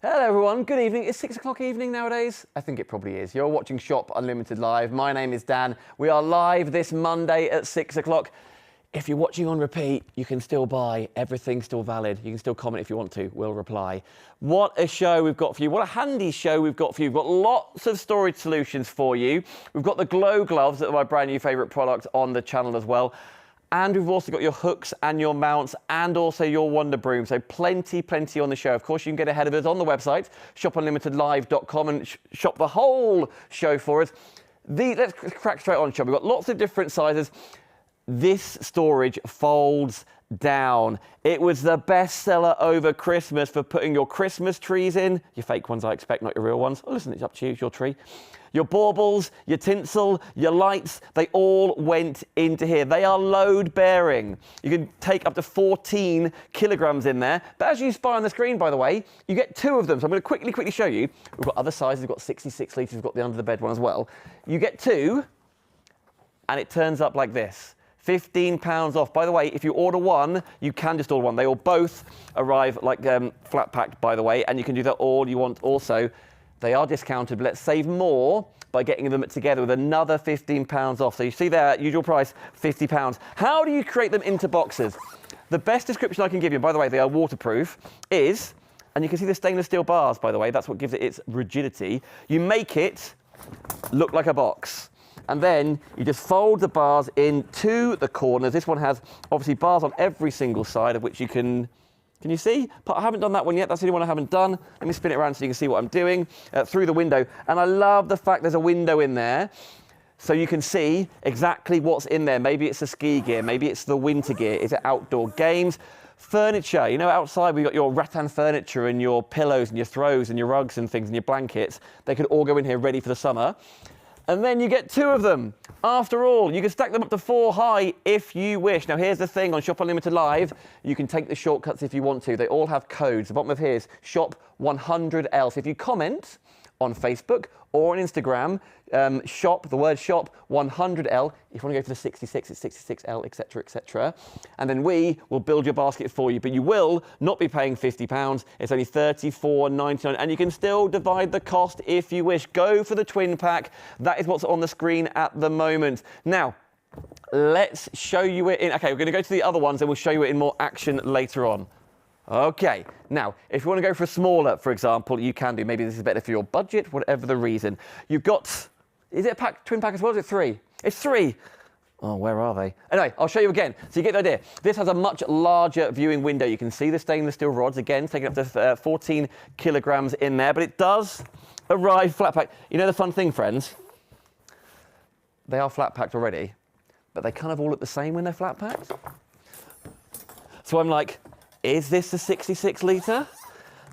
Hello everyone, good evening. It's 6 o'clock evening nowadays. I think it probably is. You're watching Shop Unlimited Live. My name is Dan. We are live this Monday at 6 o'clock. If you're watching on repeat, you can still buy. Everything's still valid. You can still comment if you want to. We'll reply. What a show we've got for you. What a handy show we've got for you. We've got lots of storage solutions for you. We've got the Glow Gloves that are my brand new favourite product on the channel as well. And we've also got your hooks and your mounts and also your Wonder Broom. So plenty on the show. Of course, you can get ahead of us on the website, shopunlimitedlive.com, and shop the whole show for us. Let's crack straight on, shop. We've got lots of different sizes. This storage folds down. It was the best seller over Christmas for putting your Christmas trees in. Your fake ones, I expect, not your real ones. Oh, listen, it's up to you, it's your tree. Your baubles, your tinsel, your lights, they all went into here. They are load bearing. You can take up to 14 kilograms in there. But as you spy on the screen, by the way, you get two of them. So I'm going to quickly show you. We've got other sizes. We've got 66 litres. We've got the under the bed one as well. You get two, and it turns up like this. £15 off. By the way, if you order one, you can just order one. They all both arrive like flat packed, by the way, and you can do that all you want also. They are discounted, but let's save more by getting them together with another £15 off. So you see there, usual price, £50. How do you create them into boxes? The best description I can give you, by the way, they are waterproof, is, and you can see the stainless steel bars, by the way, that's what gives it its rigidity. You make it look like a box. And then you just fold the bars into the corners. This one has obviously bars on every single side of which you can you see? I haven't done that one yet. That's the only one I haven't done. Let me spin it around so you can see what I'm doing through the window. And I love the fact there's a window in there so you can see exactly what's in there. Maybe it's the ski gear. Maybe it's the winter gear. Is it outdoor games? Furniture. You know, outside we've got your rattan furniture and your pillows and your throws and your rugs and things and your blankets. They could all go in here ready for the summer. And then you get two of them. After all, you can stack them up to 4 high if you wish. Now, here's the thing on Shop Unlimited Live. You can take the shortcuts if you want to. They all have codes. The bottom of here is Shop100L. So if you comment on Facebook or on Instagram, the word shop 100L. If you want to go for the 66, it's 66L, etc., etc. And then we will build your basket for you. But you will not be paying £50. It's only $34.99. And you can still divide the cost if you wish. Go for the twin pack. That is what's on the screen at the moment. Now, let's show you it in. Okay, we're going to go to the other ones and we'll show you it in more action later on. Okay, now, if you want to go for a smaller, for example, you can do. Maybe this is better for your budget, whatever the reason. You've got, is it a twin pack as well, or is it 3? It's 3. Oh, where are they? Anyway, I'll show you again, so you get the idea. This has a much larger viewing window. You can see the stainless steel rods, again, taking up to 14 kilograms in there, but it does arrive flat packed. You know the fun thing, friends? They are flat packed already, but they kind of all look the same when they're flat packed. So I'm like, is this a 66 litre?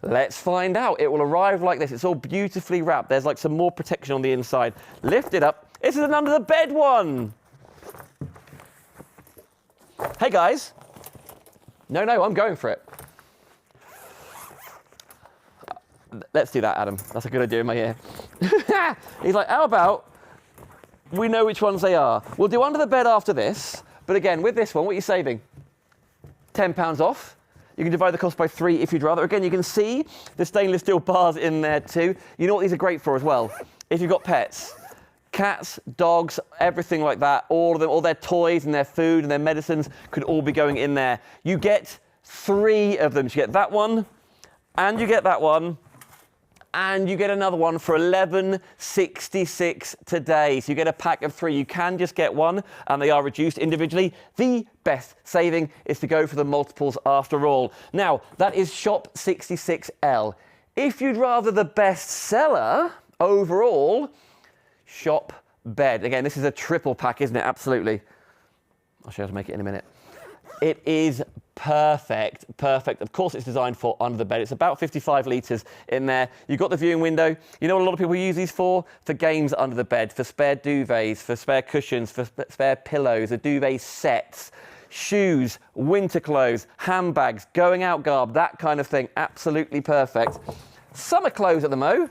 Let's find out. It will arrive like this. It's all beautifully wrapped. There's like some more protection on the inside. Lift it up. This is an under the bed one. Hey guys. No, I'm going for it. Let's do that, Adam. That's a good idea in my ear. He's like, how about we know which ones they are? We'll do under the bed after this. But again, with this one, what are you saving? £10 off. You can divide the cost by 3 if you'd rather. Again, you can see the stainless steel bars in there too. You know what these are great for as well? If you've got pets, cats, dogs, everything like that, all of them, all their toys and their food and their medicines could all be going in there. You get 3 of them. So you get that one, and you get that one, and you get another one for $11.66 today. So you get a pack of 3. You can just get one, and they are reduced individually. The best saving is to go for the multiples after all. Now, that is Shop 66L. If you'd rather the best seller overall, Shop Bed. Again, this is a triple pack, isn't it? Absolutely. I'll show you how to make it in a minute. It is perfect. Of course, it's designed for under the bed. It's about 55 litres in there. You've got the viewing window. You know what a lot of people use these for? For games under the bed, for spare duvets, for spare cushions, for spare pillows, the duvet sets, shoes, winter clothes, handbags, going out garb, that kind of thing. Absolutely perfect. Summer clothes at the mo.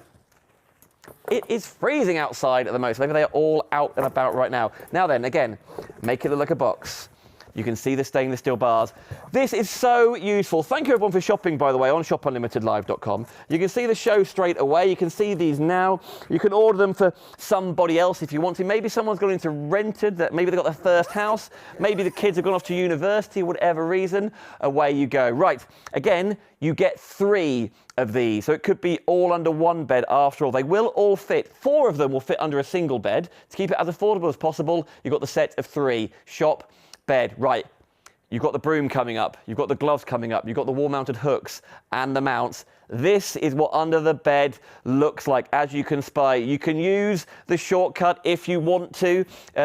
It is freezing outside at the moment, so maybe they are all out and about right now. Now then, again, make it look like a box. You can see the stainless steel bars. This is so useful. Thank you everyone for shopping, by the way, on shopunlimitedlive.com. You can see the show straight away. You can see these now. You can order them for somebody else if you want to. Maybe someone's gone into rented, that maybe they've got their first house. Maybe the kids have gone off to university, whatever reason. Away you go. Right, again, you get 3 of these. So it could be all under one bed after all. They will all fit. 4 of them will fit under a single bed. To keep it as affordable as possible, you've got the set of 3. Shop, bed. Right, you've got the broom coming up, you've got the gloves coming up, you've got the wall-mounted hooks and the mounts. This is what under the bed looks like, as you can spy. You can use the shortcut if you want to,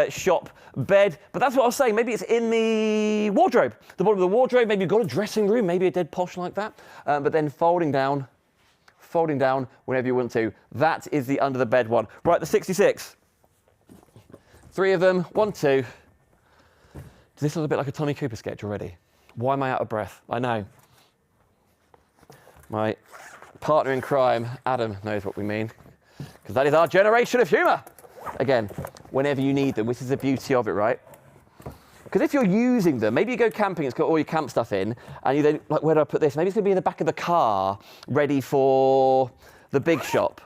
shop bed, but that's what I was saying. Maybe it's in the wardrobe, the bottom of the wardrobe. Maybe you've got a dressing room, maybe a dead posh like that, but then folding down whenever you want to. That is the under the bed one. Right, the 66. 3 of them, 1, 2. This looks a bit like a Tommy Cooper sketch already. Why am I out of breath? I know. My partner in crime, Adam, knows what we mean, because that is our generation of humour. Again, whenever you need them, which is the beauty of it, right? Because if you're using them, maybe you go camping, it's got all your camp stuff in, and you then, like, where do I put this? Maybe it's going to be in the back of the car, ready for the big shop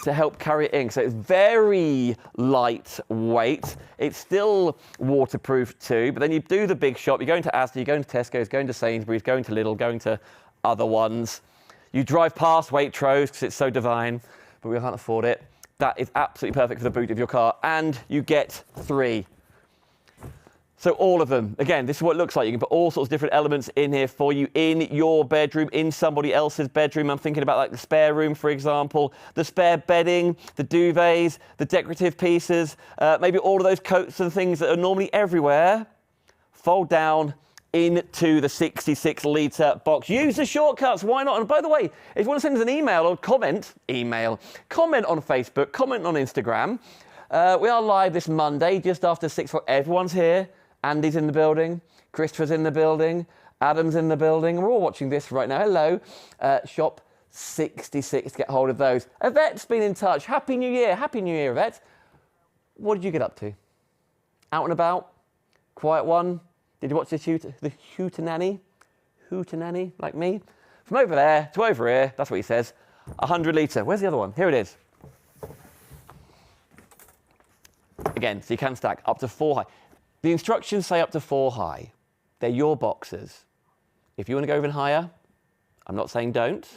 to help carry it in. So it's very lightweight. It's still waterproof too, but then you do the big shop, you're going to Asda, you're going to Tesco's, going to Sainsbury's, going to Lidl, going to other ones. You drive past Waitrose because it's so divine, but we can't afford it. That is absolutely perfect for the boot of your car, and you get 3. So all of them, again, this is what it looks like. You can put all sorts of different elements in here for you in your bedroom, in somebody else's bedroom. I'm thinking about like the spare room, for example, the spare bedding, the duvets, the decorative pieces, maybe all of those coats and things that are normally everywhere. Fold down into the 66-litre box. Use the shortcuts, why not? And by the way, if you want to send us an email or comment on Facebook, comment on Instagram. We are live this Monday, just after 6 o'clock. Everyone's here. Andy's in the building, Christopher's in the building, Adam's in the building. We're all watching this right now. Hello. Shop 66 to get hold of those. Yvette's been in touch. Happy New Year. Happy New Year, Yvette. What did you get up to? Out and about? Quiet one? Did you watch the Hootenanny? Hootenanny, like me? From over there to over here, that's what he says. 100 litre. Where's the other one? Here it is. Again, so you can stack up to 4 high. The instructions say up to 4 high. They're your boxes. If you want to go even higher, I'm not saying don't.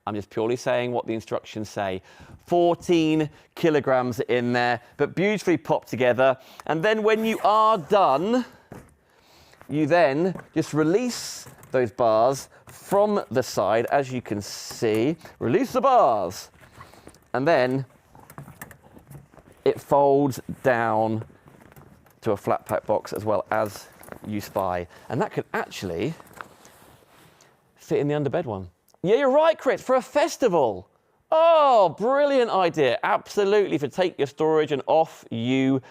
I'm just purely saying what the instructions say. 14 kilograms in there, but beautifully popped together. And then when you are done, you then just release those bars from the side, as you can see. Release the bars. And then it folds down to a flat pack box as well, as you spy. And that could actually fit in the underbed one. Yeah, you're right, Chris, for a festival. Oh, brilliant idea. Absolutely, for take your storage and off you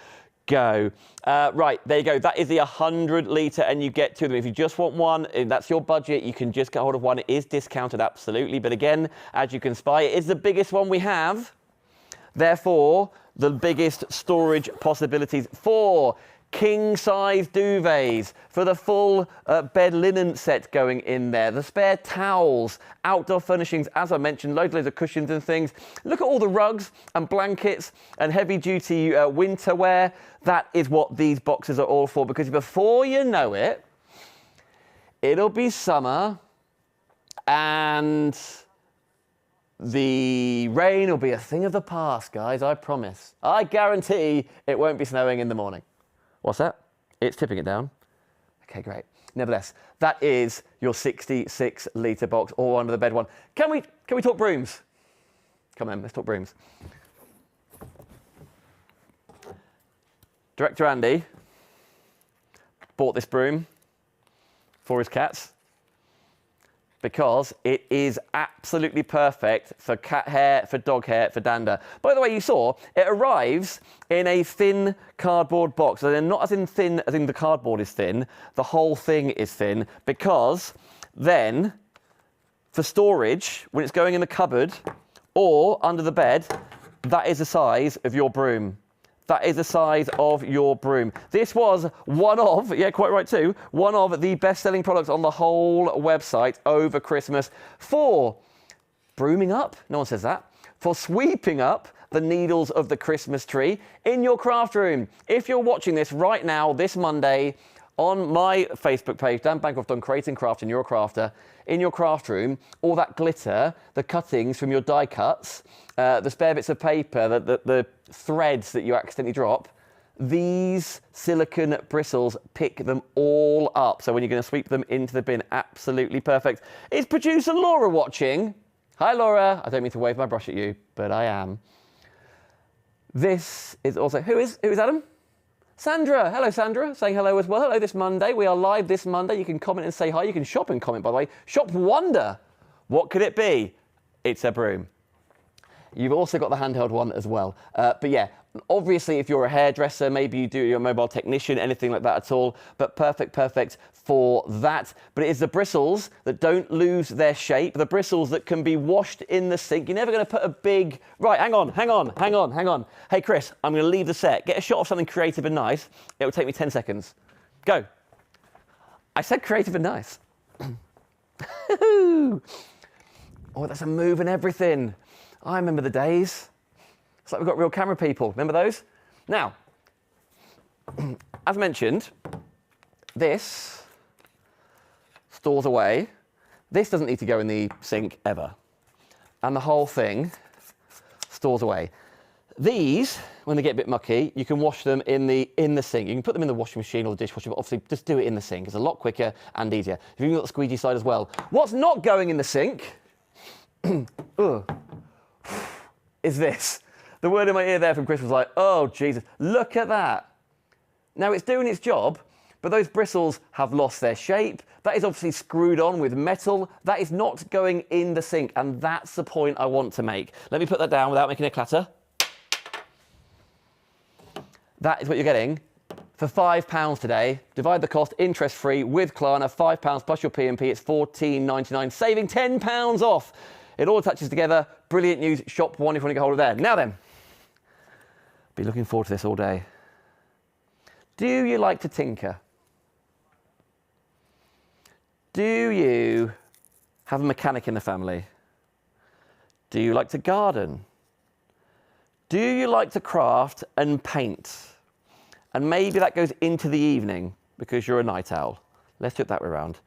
go. Right, there you go. That is the 100 litre, and you get 2 of them. If you just want one, if that's your budget, you can just get hold of one. It is discounted, absolutely. But again, as you can spy, it is the biggest one we have. Therefore, the biggest storage possibilities for king-size duvets, for the full bed linen set going in there, the spare towels, outdoor furnishings, as I mentioned, loads of cushions and things. Look at all the rugs and blankets and heavy-duty winter wear. That is what these boxes are all for, because before you know it, it'll be summer and the rain will be a thing of the past, guys, I promise. I guarantee it won't be snowing in the morning. What's that? It's tipping it down. Okay, great. Nevertheless, that is your 66-litre box, all under the bed one. Can we talk brooms? Come on, let's talk brooms. Director Andy bought this broom for his cats because it is absolutely perfect for cat hair, for dog hair, for dander. By the way, you saw, it arrives in a thin cardboard box. So they're not as in thin as in the cardboard is thin, the whole thing is thin, because then, for storage, when it's going in the cupboard or under the bed, that is the size of your broom. That is the size of your broom. This was one of, yeah, quite right too, one of the best-selling products on the whole website over Christmas for brooming up, no one says that, for sweeping up the needles of the Christmas tree in your craft room. If you're watching this right now, this Monday, on my Facebook page, Dan Bancroft on Creating Craft and You're a Crafter, in your craft room, all that glitter, the cuttings from your die cuts, the spare bits of paper, the threads that you accidentally drop, these silicone bristles pick them all up. So when you're going to sweep them into the bin, absolutely perfect. Is producer Laura watching? Hi, Laura. I don't mean to wave my brush at you, but I am. This is also, who is Adam? Sandra. Hello, Sandra. Saying hello as well. Hello this Monday. We are live this Monday. You can comment and say hi. You can shop and comment, by the way. Shop Wonder. What could it be? It's a broom. You've also got the handheld one as well. But yeah, obviously if you're a hairdresser, maybe you do, you're a mobile technician, anything like that at all, but perfect for that. But it is the bristles that don't lose their shape, the bristles that can be washed in the sink. You're never going to put a big, right, hang on. Hey, Chris, I'm going to leave the set. Get a shot of something creative and nice. It will take me 10 seconds. Go. I said creative and nice. Oh, that's a move and everything. I remember the days. It's like we've got real camera people. Remember those? Now, as mentioned, this stores away. This doesn't need to go in the sink ever. And the whole thing stores away. These, when they get a bit mucky, you can wash them in the sink. You can put them in the washing machine or the dishwasher, but obviously just do it in the sink. It's a lot quicker and easier. You've even got the squeegee side as well. What's not going in the sink is this. The word in my ear there from Chris was like, oh, Jesus, look at that. Now, it's doing its job, but those bristles have lost their shape. That is obviously screwed on with metal. That is not going in the sink, and that's the point I want to make. Let me put that down without making a clatter. That is what you're getting for £5 today. Divide the cost, interest-free, with Klarna, £5 plus your P&P. It's £14.99, saving £10 off. It all attaches together. Brilliant news. Shop One if you want to get hold of there. Now then, be looking forward to this all day. Do you like to tinker? Do you have a mechanic in the family? Do you like to garden? Do you like to craft and paint? And maybe that goes into the evening because you're a night owl. Let's do it that way around.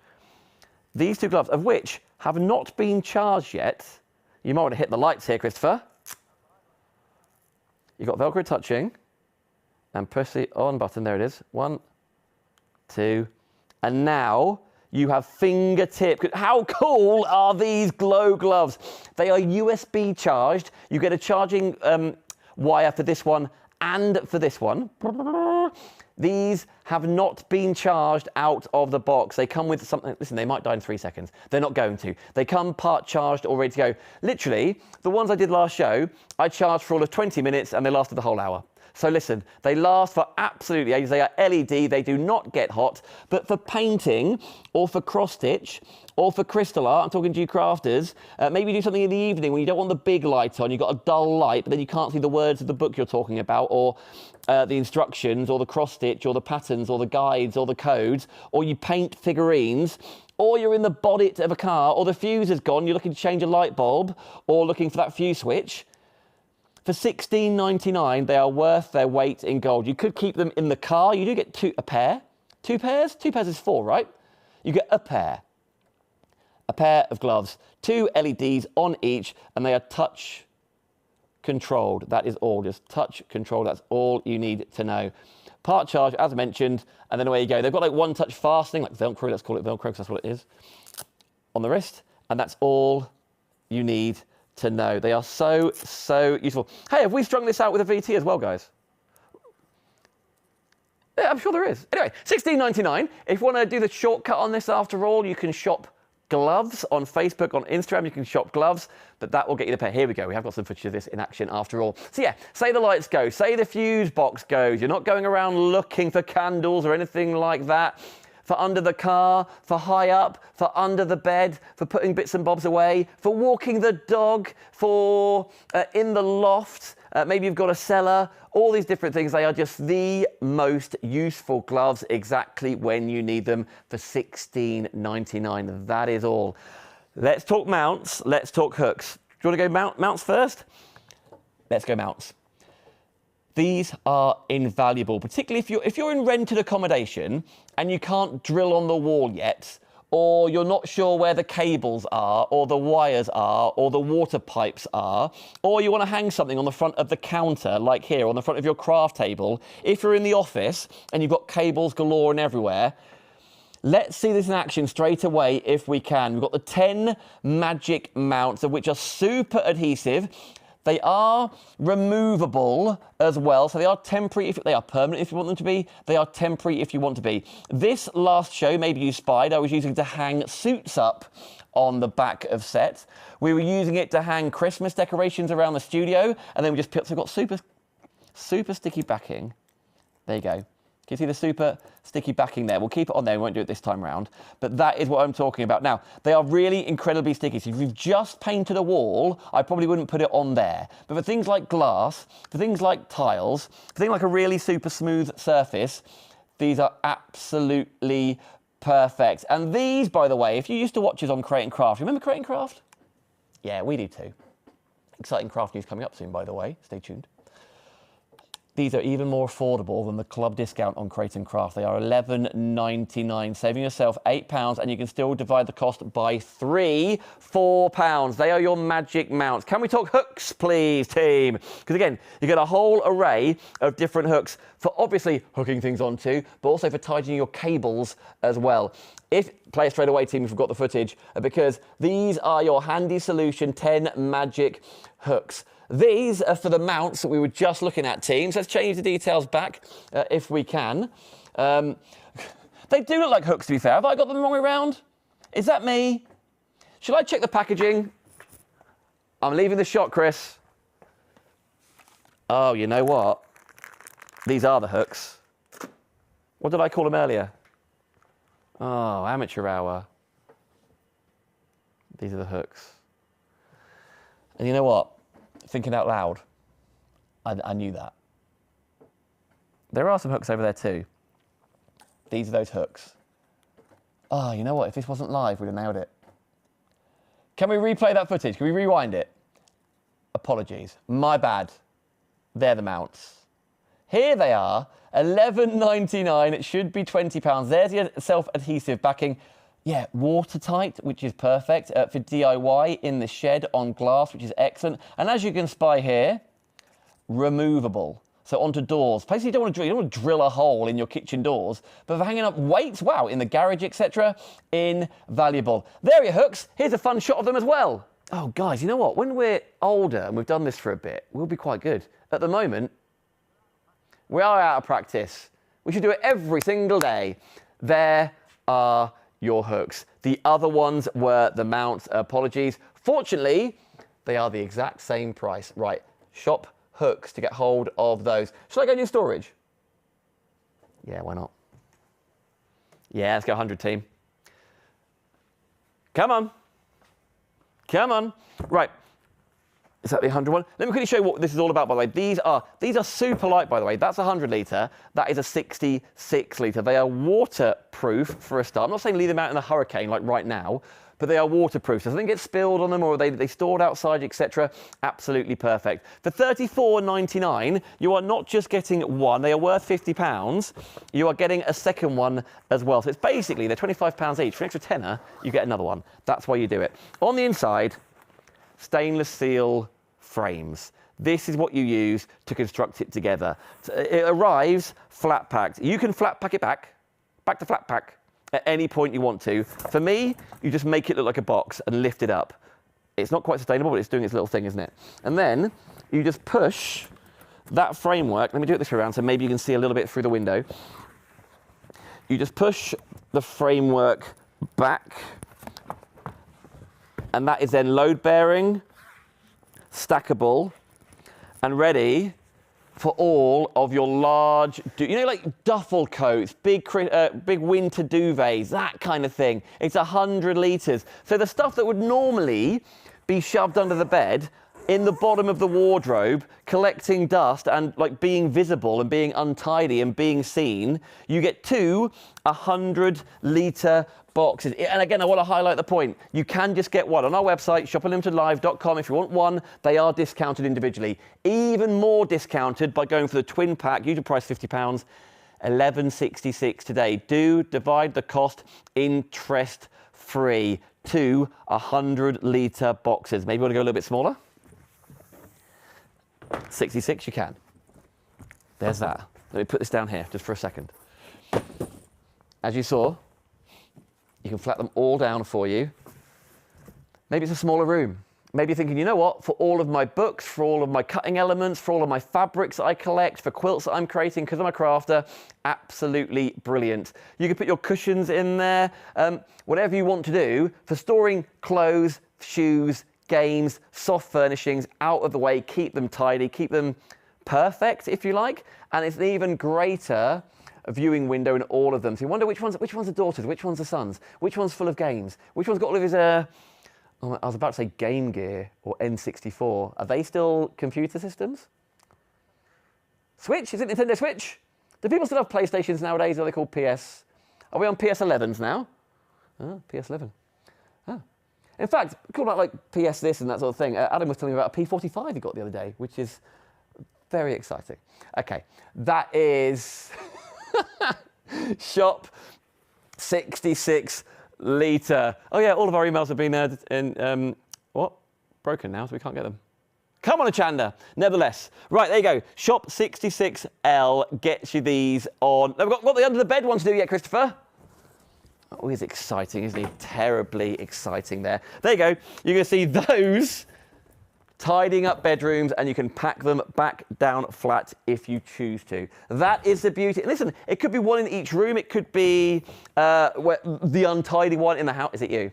These two gloves, of which have not been charged yet. You might want to hit the lights here, Christopher. You've got Velcro touching and push the on button. There it is. 1, 2, and now you have fingertip. How cool are these Glow gloves? They are USB charged. You get a charging wire for this one and for this one. These have not been charged out of the box. They come with something, listen, they might die in 3 seconds. They're not going to. They come part charged or ready to go. Literally, the ones I did last show, I charged for all of 20 minutes and they lasted the whole hour. So listen, they last for absolutely ages. They are LED, they do not get hot, but for painting or for cross stitch or for crystal art, I'm talking to you crafters, maybe do something in the evening when you don't want the big light on, you've got a dull light, but then you can't see the words of the book you're talking about, or the instructions, or the cross stitch, or the patterns, or the guides, or the codes, or you paint figurines, or you're in the bonnet of a car, or the fuse is gone, you're looking to change a light bulb, or looking for that fuse switch. For $16.99, they are worth their weight in gold. You could keep them in the car. You do get a pair. 2 pairs? 2 pairs is 4, right? You get a pair. A pair of gloves. 2 LEDs on each, and they are touch controlled. That is all. Just touch controlled. That's all you need to know. Part charge, as mentioned, and then away you go. They've got like one touch fastening, like Velcro. Let's call it Velcro because that's what it is. On the wrist, and that's all you need to know. They are so, so useful. Hey, have we strung this out with a VT as well, guys? Yeah, I'm sure there is. Anyway, $16.99. If you want to do the shortcut on this after all, you can shop gloves on Facebook, on Instagram. You can shop gloves, but that will get you the pair. Here we go. We have got some footage of this in action after all. So yeah, say the lights go, say the fuse box goes. You're not going around looking for candles or anything like that. for under the car, for high up, for under the bed, for putting bits and bobs away, for walking the dog, for in the loft. Maybe you've got a cellar, all these different things. They are just the most useful gloves exactly when you need them for $16.99. That is all. Let's talk mounts. Let's talk hooks. Do you want to go mounts first? Let's go mounts. These are invaluable, particularly if you're in rented accommodation and you can't drill on the wall yet, or you're not sure where the cables are, or the wires are, or the water pipes are, or you want to hang something on the front of the counter, like here, on the front of your craft table. If you're in the office and you've got cables galore and everywhere, let's see this in action straight away if we can. We've got the 10 Magic mounts, which are super adhesive. They are removable as well, so they are temporary, they are permanent if you want them to be. They are temporary if you want to be. This last show, maybe you spied, I was using it to hang suits up on the back of sets. We were using it to hang Christmas decorations around the studio, and then we just so we've got super sticky backing. There you go. Can you see the super sticky backing there? We'll keep it on there, we won't do it this time round. But that is what I'm talking about. Now, they are really incredibly sticky. So if you've just painted a wall, I probably wouldn't put it on there. But for things like glass, for things like tiles, for things like a really super smooth surface, these are absolutely perfect. And these, by the way, if you used to watch us on Create and Craft, remember Create and Craft? Yeah, we do too. Exciting craft news coming up soon, by the way. Stay tuned. These are even more affordable than the club discount on Create and Craft. They are £11.99, saving yourself £8, and you can still divide the cost by 3, £4. They are your Magic mounts. Can we talk hooks, please, team? Because again, you get a whole array of different hooks for obviously hooking things onto, but also for tightening your cables as well. Play it straight away, team, if you've got the footage, because these are your handy solution 10 Magic hooks. These are for the mounts that we were just looking at, teams. Let's change the details back if we can. They do look like hooks, to be fair. Have I got them the wrong way around? Is that me? Should I check the packaging? I'm leaving the shot, Chris. Oh, you know what? These are the hooks. What did I call them earlier? Oh, amateur hour. These are the hooks. And you know what? Thinking out loud, I knew that. There are some hooks over there too. These are those hooks. Oh, you know what? If this wasn't live, we'd have nailed it. Can we replay that footage? Can we rewind it? Apologies. My bad. They're the mounts. Here they are, £11.99. It should be £20. There's the self-adhesive backing. Yeah, watertight, which is perfect for DIY in the shed on glass, which is excellent. And as you can spy here, removable. So onto doors. Places you don't want to drill a hole in your kitchen doors, but for hanging up weights, wow, in the garage, etc., invaluable. There are your hooks. Here's a fun shot of them as well. Oh, guys, you know what? When we're older and we've done this for a bit, we'll be quite good. At the moment, we are out of practice. We should do it every single day. There are your hooks. The other ones were the mounts. Apologies. Fortunately, they are the exact same price. Right, shop hooks to get hold of those. Shall I go in your storage? Yeah, why not? Yeah, let's go 100, team. Come on. Come on. Right. Is that the 100 one? Let me quickly show you what this is all about, by the way. These are super light, by the way. That's a 100 litre. That is a 66 litre. They are waterproof for a start. I'm not saying leave them out in a hurricane like right now, but they are waterproof. So if something gets spilled on them or they stored outside, etc., absolutely perfect. For £34.99, you are not just getting one. They are worth £50. You are getting a second one as well. So it's basically, they're £25 each. For an extra tenner, you get another one. That's why you do it. On the inside, stainless steel frames. This is what you use to construct it together. So it arrives flat packed. You can flat pack it back to flat pack at any point you want to. For me, you just make it look like a box and lift it up. It's not quite sustainable, but it's doing its little thing, isn't it? And then you just push that framework. Let me do it this way around so maybe you can see a little bit through the window. You just push the framework back, and that is then load bearing, stackable, and ready for all of your large, like duffel coats, big winter duvets, that kind of thing. It's 100 litres. So the stuff that would normally be shoved under the bed, in the bottom of the wardrobe, collecting dust and like being visible and being untidy and being seen, you get two 100-litre boxes. And again, I want to highlight the point. You can just get one on our website, shopunlimitedlive.com. If you want one, they are discounted individually. Even more discounted by going for the twin pack, usual price £50, £11.66 today. Do divide the cost interest-free. Two 100-litre boxes. Maybe you want to go a little bit smaller? 66, you can. There's that. Let me put this down here just for a second. As you saw, you can flat them all down for you. Maybe it's a smaller room. Maybe you're thinking, you know what, for all of my books, for all of my cutting elements, for all of my fabrics that I collect, for quilts that I'm creating because I'm a crafter, absolutely brilliant. You can put your cushions in there, whatever you want to do for storing clothes, shoes, games, soft furnishings out of the way, keep them tidy, keep them perfect, if you like. And it's an even greater viewing window in all of them. So you wonder which one's the daughters, which one's the sons, which one's full of games, which one's got all of his, I was about to say Game Gear or N64. Are they still computer systems? Switch? Is it Nintendo Switch? Do people still have PlayStations nowadays? Or are they called PS? Are we on PS11s now? Oh, PS11. Oh. In fact, cool about like PS this and that sort of thing. Adam was telling me about a P45 he got the other day, which is very exciting. Okay, that is Shop 66 litre. Oh yeah, all of our emails have been broken now, so we can't get them. Come on, Achanda. Nevertheless, right, there you go. Shop 66L gets you these on. We've got the under the bed one to do yet, Christopher. Oh, he's exciting, isn't he? Terribly exciting there. There you go. You're going to see those tidying up bedrooms, and you can pack them back down flat if you choose to. That is the beauty. And listen, it could be one in each room. It could be the untidy one in the house. Is it you?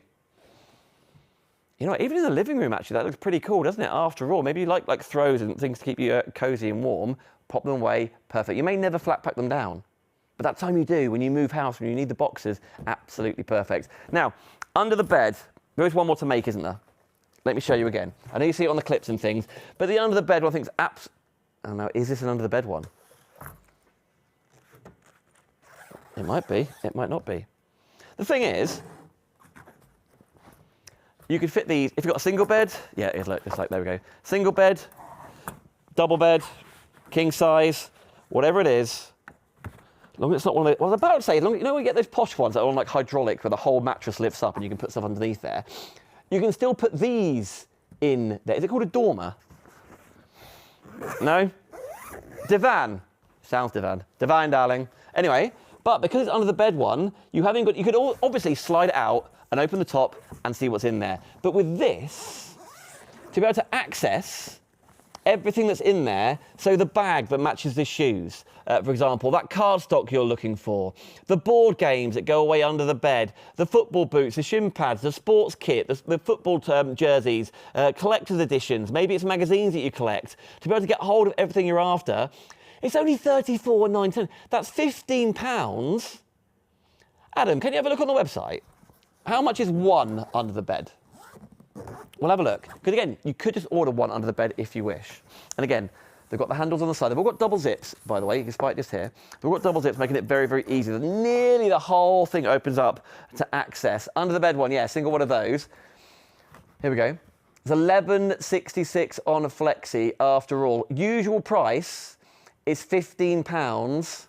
You know, even in the living room, actually, that looks pretty cool, doesn't it? After all, maybe you like throws and things to keep you cozy and warm. Pop them away. Perfect. You may never flat pack them down, but that time you do, when you move house, when you need the boxes, absolutely perfect. Now, under the bed, there is one more to make, isn't there? Let me show you again. I know you see it on the clips and things, but the under the bed one thing's oh no, is this an under the bed one? It might be, it might not be. The thing is, you could fit these, if you've got a single bed, yeah, it's like, there we go. Single bed, double bed, king size, whatever it is. As long as it's not one of the, well, I was about to say, you know, we get those posh ones that are on like hydraulic where the whole mattress lifts up and you can put stuff underneath there. You can still put these in there. Is it called a dormer? No? Divan. Sounds divan. Divine, darling. Anyway, but because it's under the bed one, you could obviously slide it out and open the top and see what's in there. But with this, to be able to access everything that's in there, so the bag that matches the shoes, for example, that cardstock you're looking for, the board games that go away under the bed, the football boots, the shin pads, the sports kit, the football jerseys, collector's editions, maybe it's magazines that you collect, to be able to get hold of everything you're after, it's only £34.99. That's £15. Adam, can you have a look on the website? How much is one under the bed? We'll have a look. Because again, you could just order one under the bed if you wish. And again, they've got the handles on the side. They've all got double zips, by the way, despite just here. They've got double zips, making it very, very easy. Nearly the whole thing opens up to access. Under the bed one, yeah, single one of those. Here we go. It's £11.66 on a Flexi after all. Usual price is £15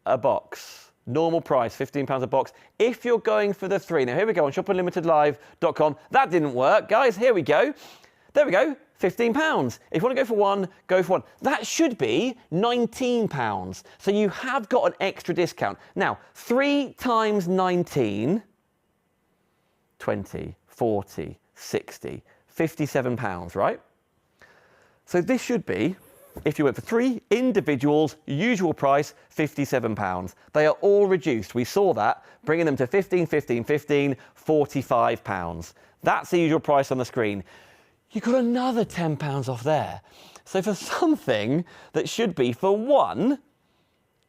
a box. Normal price, £15 a box, if you're going for the three. Now, here we go on shopunlimitedlive.com. That didn't work. Guys, here we go. There we go, £15. If you want to go for one, go for one. That should be £19. So you have got an extra discount. Now, 3 times 19, 20, 40, 60, £57, right? So this should be, if you went for 3 individuals, usual price, £57. They are all reduced. We saw that, bringing them to 15, 15, 15, £45. That's the usual price on the screen. You got another £10 off there. So for something that should be for one,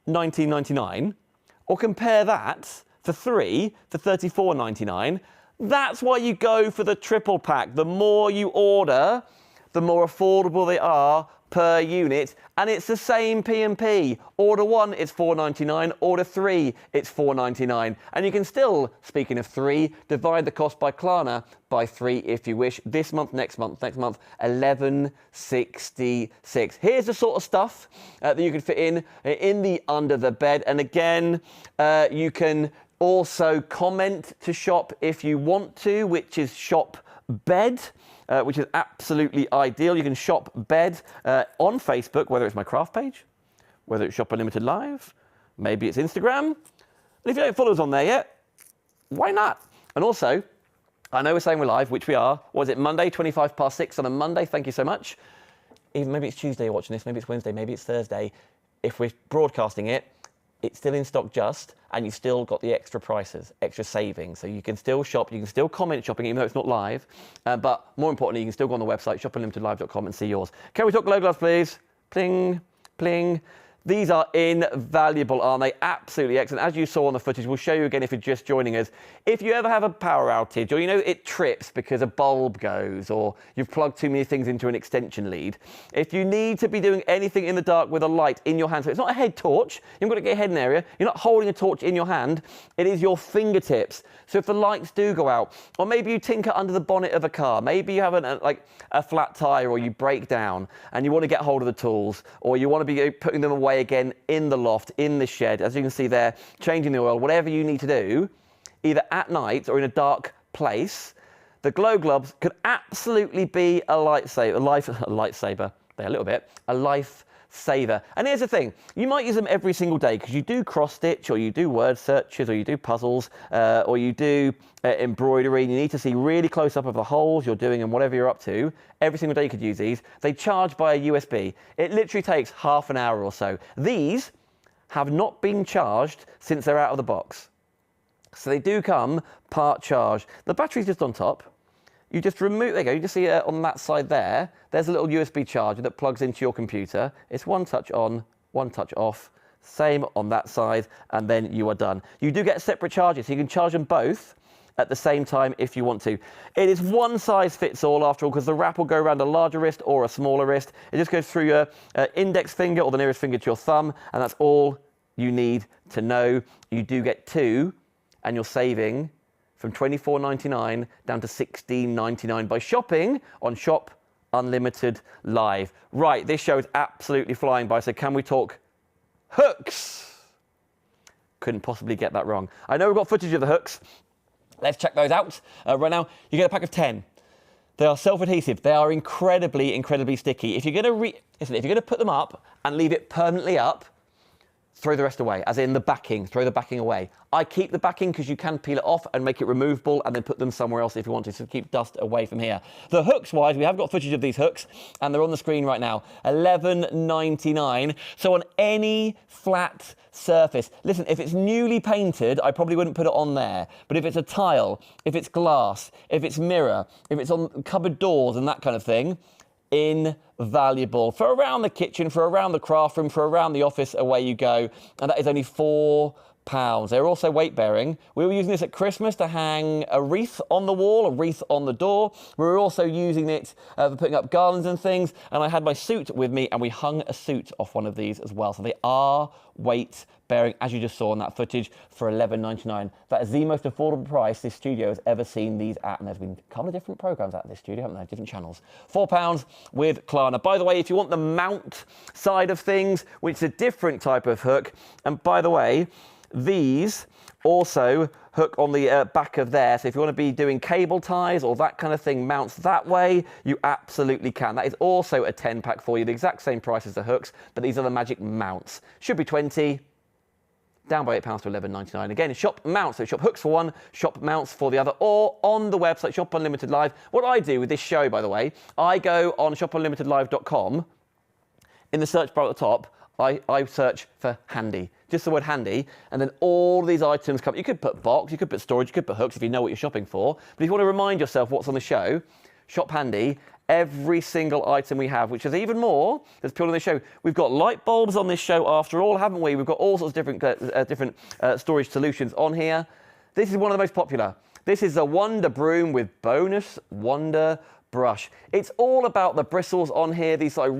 $19.99, or compare that for three for $34.99, that's why you go for the triple pack. The more you order, the more affordable they are per unit, and it's the same P&P. Order one, it's $4.99. Order three, it's $4.99. And you can still, speaking of three, divide the cost by Klarna by three if you wish. This month, next month, $11.66. Here's the sort of stuff that you can fit in the under the bed. And again, you can also comment to shop if you want to, which is shop bed. Which is absolutely ideal. You can shop bed on Facebook, whether it's my craft page, whether it's Shop Unlimited Live, maybe it's Instagram. And if you don't follow us on there yet, why not? And also, I know we're saying we're live, which we are. Was it Monday, 6:25 on a Monday? Thank you so much. Even maybe it's Tuesday you're watching this, maybe it's Wednesday, maybe it's Thursday. If we're broadcasting it, it's still in stock and you've still got the extra prices, extra savings. So you can still shop, you can still comment shopping, even though it's not live. But more importantly, you can still go on the website, shopunlimitedlive.com, and see yours. Can we talk Glow Gloves, please? Pling, pling. These are invaluable, aren't they? Absolutely excellent. As you saw on the footage, we'll show you again if you're just joining us. If you ever have a power outage, or it trips because a bulb goes, or you've plugged too many things into an extension lead, if you need to be doing anything in the dark with a light in your hand, so it's not a head torch, you've got to get a head area, you're not holding a torch in your hand, it is your fingertips. So if the lights do go out, or maybe you tinker under the bonnet of a car, maybe you have a flat tire, or you break down and you want to get hold of the tools, or you want to be putting them away again in the loft, in the shed, as you can see there, changing the oil, whatever you need to do, either at night or in a dark place, the Glow Gloves could absolutely be a lifesaver. They're a little bit, a lifesaver. And here's the thing, you might use them every single day because you do cross stitch, or you do word searches, or you do puzzles, or you do embroidery, and you need to see really close up of the holes you're doing and whatever you're up to. Every single day you could use these. They charge by a USB. It literally takes half an hour or so. These have not been charged since they're out of the box. So they do come part charged. The battery's just on top. You just remove, there you go, you just see on that side there, there's a little USB charger that plugs into your computer. It's one touch on, one touch off, same on that side, and then you are done. You do get separate charges, so you can charge them both at the same time if you want to. It is one size fits all after all, because the wrap will go around a larger wrist or a smaller wrist. It just goes through your index finger or the nearest finger to your thumb, and that's all you need to know. You do get two, and you're saving from $24.99 down to $16.99 by shopping on Shop Unlimited Live. Right, this show is absolutely flying by, so can we talk hooks? Couldn't possibly get that wrong. I know we've got footage of the hooks. Let's check those out. Right now, you get a pack of 10. They are self-adhesive. They are incredibly, incredibly sticky. If you're going to put them up and leave it permanently up, throw the rest away, as in the backing, throw the backing away. I keep the backing because you can peel it off and make it removable and then put them somewhere else if you want to, so keep dust away from here. The hooks wise, we have got footage of these hooks and they're on the screen right now. $11.99. So on any flat surface, listen, if it's newly painted, I probably wouldn't put it on there. But if it's a tile, if it's glass, if it's mirror, if it's on cupboard doors and that kind of thing, invaluable for around the kitchen, for around the craft room, for around the office, away you go. And that is only £4. They're also weight bearing. We were using this at Christmas to hang a wreath on the wall, a wreath on the door. We were also using it for putting up garlands and things. And I had my suit with me and we hung a suit off one of these as well. So they are weight bearing, as you just saw in that footage, for $11.99. That is the most affordable price this studio has ever seen these at, and there's been a couple of different programs at this studio, haven't there? Different channels. £4 with Klarna. By the way, if you want the mount side of things, which is a different type of hook, and by the way, these also hook on the back of there. So if you want to be doing cable ties or that kind of thing, mounts that way, you absolutely can. That is also a 10-pack for you, the exact same price as the hooks, but these are the magic mounts. Should be 20. Down by £8 to $11.99. Again, shop mounts. So shop hooks for one, shop mounts for the other, or on the website, Shop Unlimited Live. What I do with this show, by the way, I go on shopunlimitedlive.com. In the search bar at the top, I search for handy, just the word handy, and then all these items come. You could put box, you could put storage, you could put hooks if you know what you're shopping for. But if you want to remind yourself what's on the show, shop handy, every single item we have, which is even more that's purely on this show. We've got light bulbs on this show after all, haven't we? We've got all sorts of different storage solutions on here. This is one of the most popular. This is a Wonder Broom with bonus Wonder Brush. It's all about the bristles on here. These like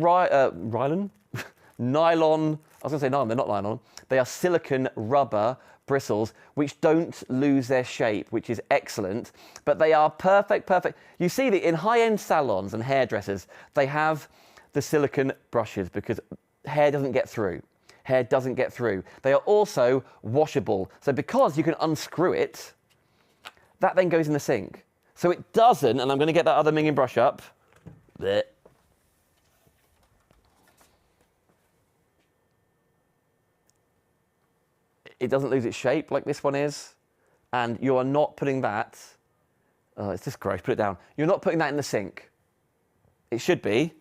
nylon. I was going to say nylon, they're not nylon. They are silicone rubber bristles, which don't lose their shape, which is excellent. But they are perfect. You see that in high-end salons and hairdressers, they have the silicone brushes because hair doesn't get through. Hair doesn't get through. They are also washable. So because you can unscrew it, that then goes in the sink. So it doesn't, and I'm going to get that other minging brush up. Blech. It doesn't lose its shape like this one is, and you are not putting that, it's just gross, put it down. You're not putting that in the sink. It should be.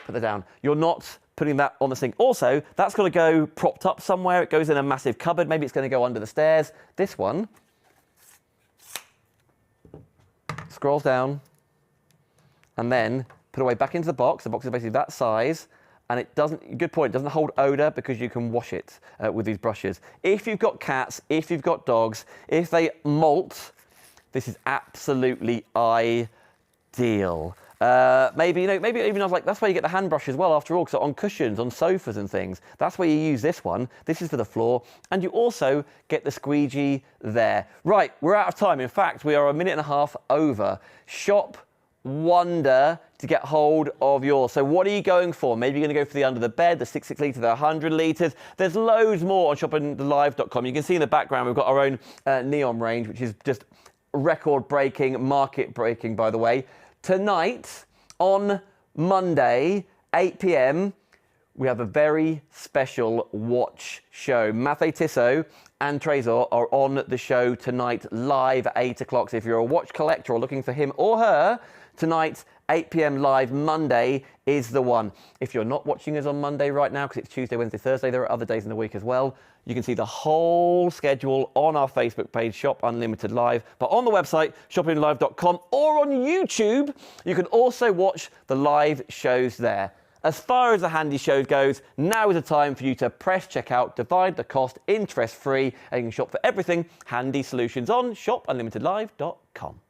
Put that down. You're not putting that on the sink. Also, that's got to go propped up somewhere. It goes in a massive cupboard. Maybe it's going to go under the stairs. This one scrolls down and then put away back into the box. The box is basically that size. And it doesn't, good point, it doesn't hold odour because you can wash it with these brushes. If you've got cats, if you've got dogs, if they molt, this is absolutely ideal. Maybe even I was like, that's where you get the hand brush as well after all, because on cushions, on sofas and things, that's where you use this one. This is for the floor. And you also get the squeegee there. Right, we're out of time. In fact, we are a minute and a half over. Shop Wonder to get hold of yours. So what are you going for? Maybe you're going to go for the under the bed, the 66 litre, the 100 litres. There's loads more on shoppinglive.com. You can see in the background we've got our own neon range, which is just record-breaking, market-breaking, by the way. Tonight, on Monday, 8 p.m, we have a very special watch show. Matteo Tissot and Trésor are on the show tonight, live at 8 o'clock. So if you're a watch collector or looking for him or her, tonight, 8 p.m. live, Monday is the one. If you're not watching us on Monday right now, because it's Tuesday, Wednesday, Thursday, there are other days in the week as well. You can see the whole schedule on our Facebook page, Shop Unlimited Live. But on the website, shoppinglive.com, or on YouTube, you can also watch the live shows there. As far as the handy show goes, now is the time for you to press checkout, divide the cost interest-free, and you can shop for everything handy solutions on shopunlimitedlive.com.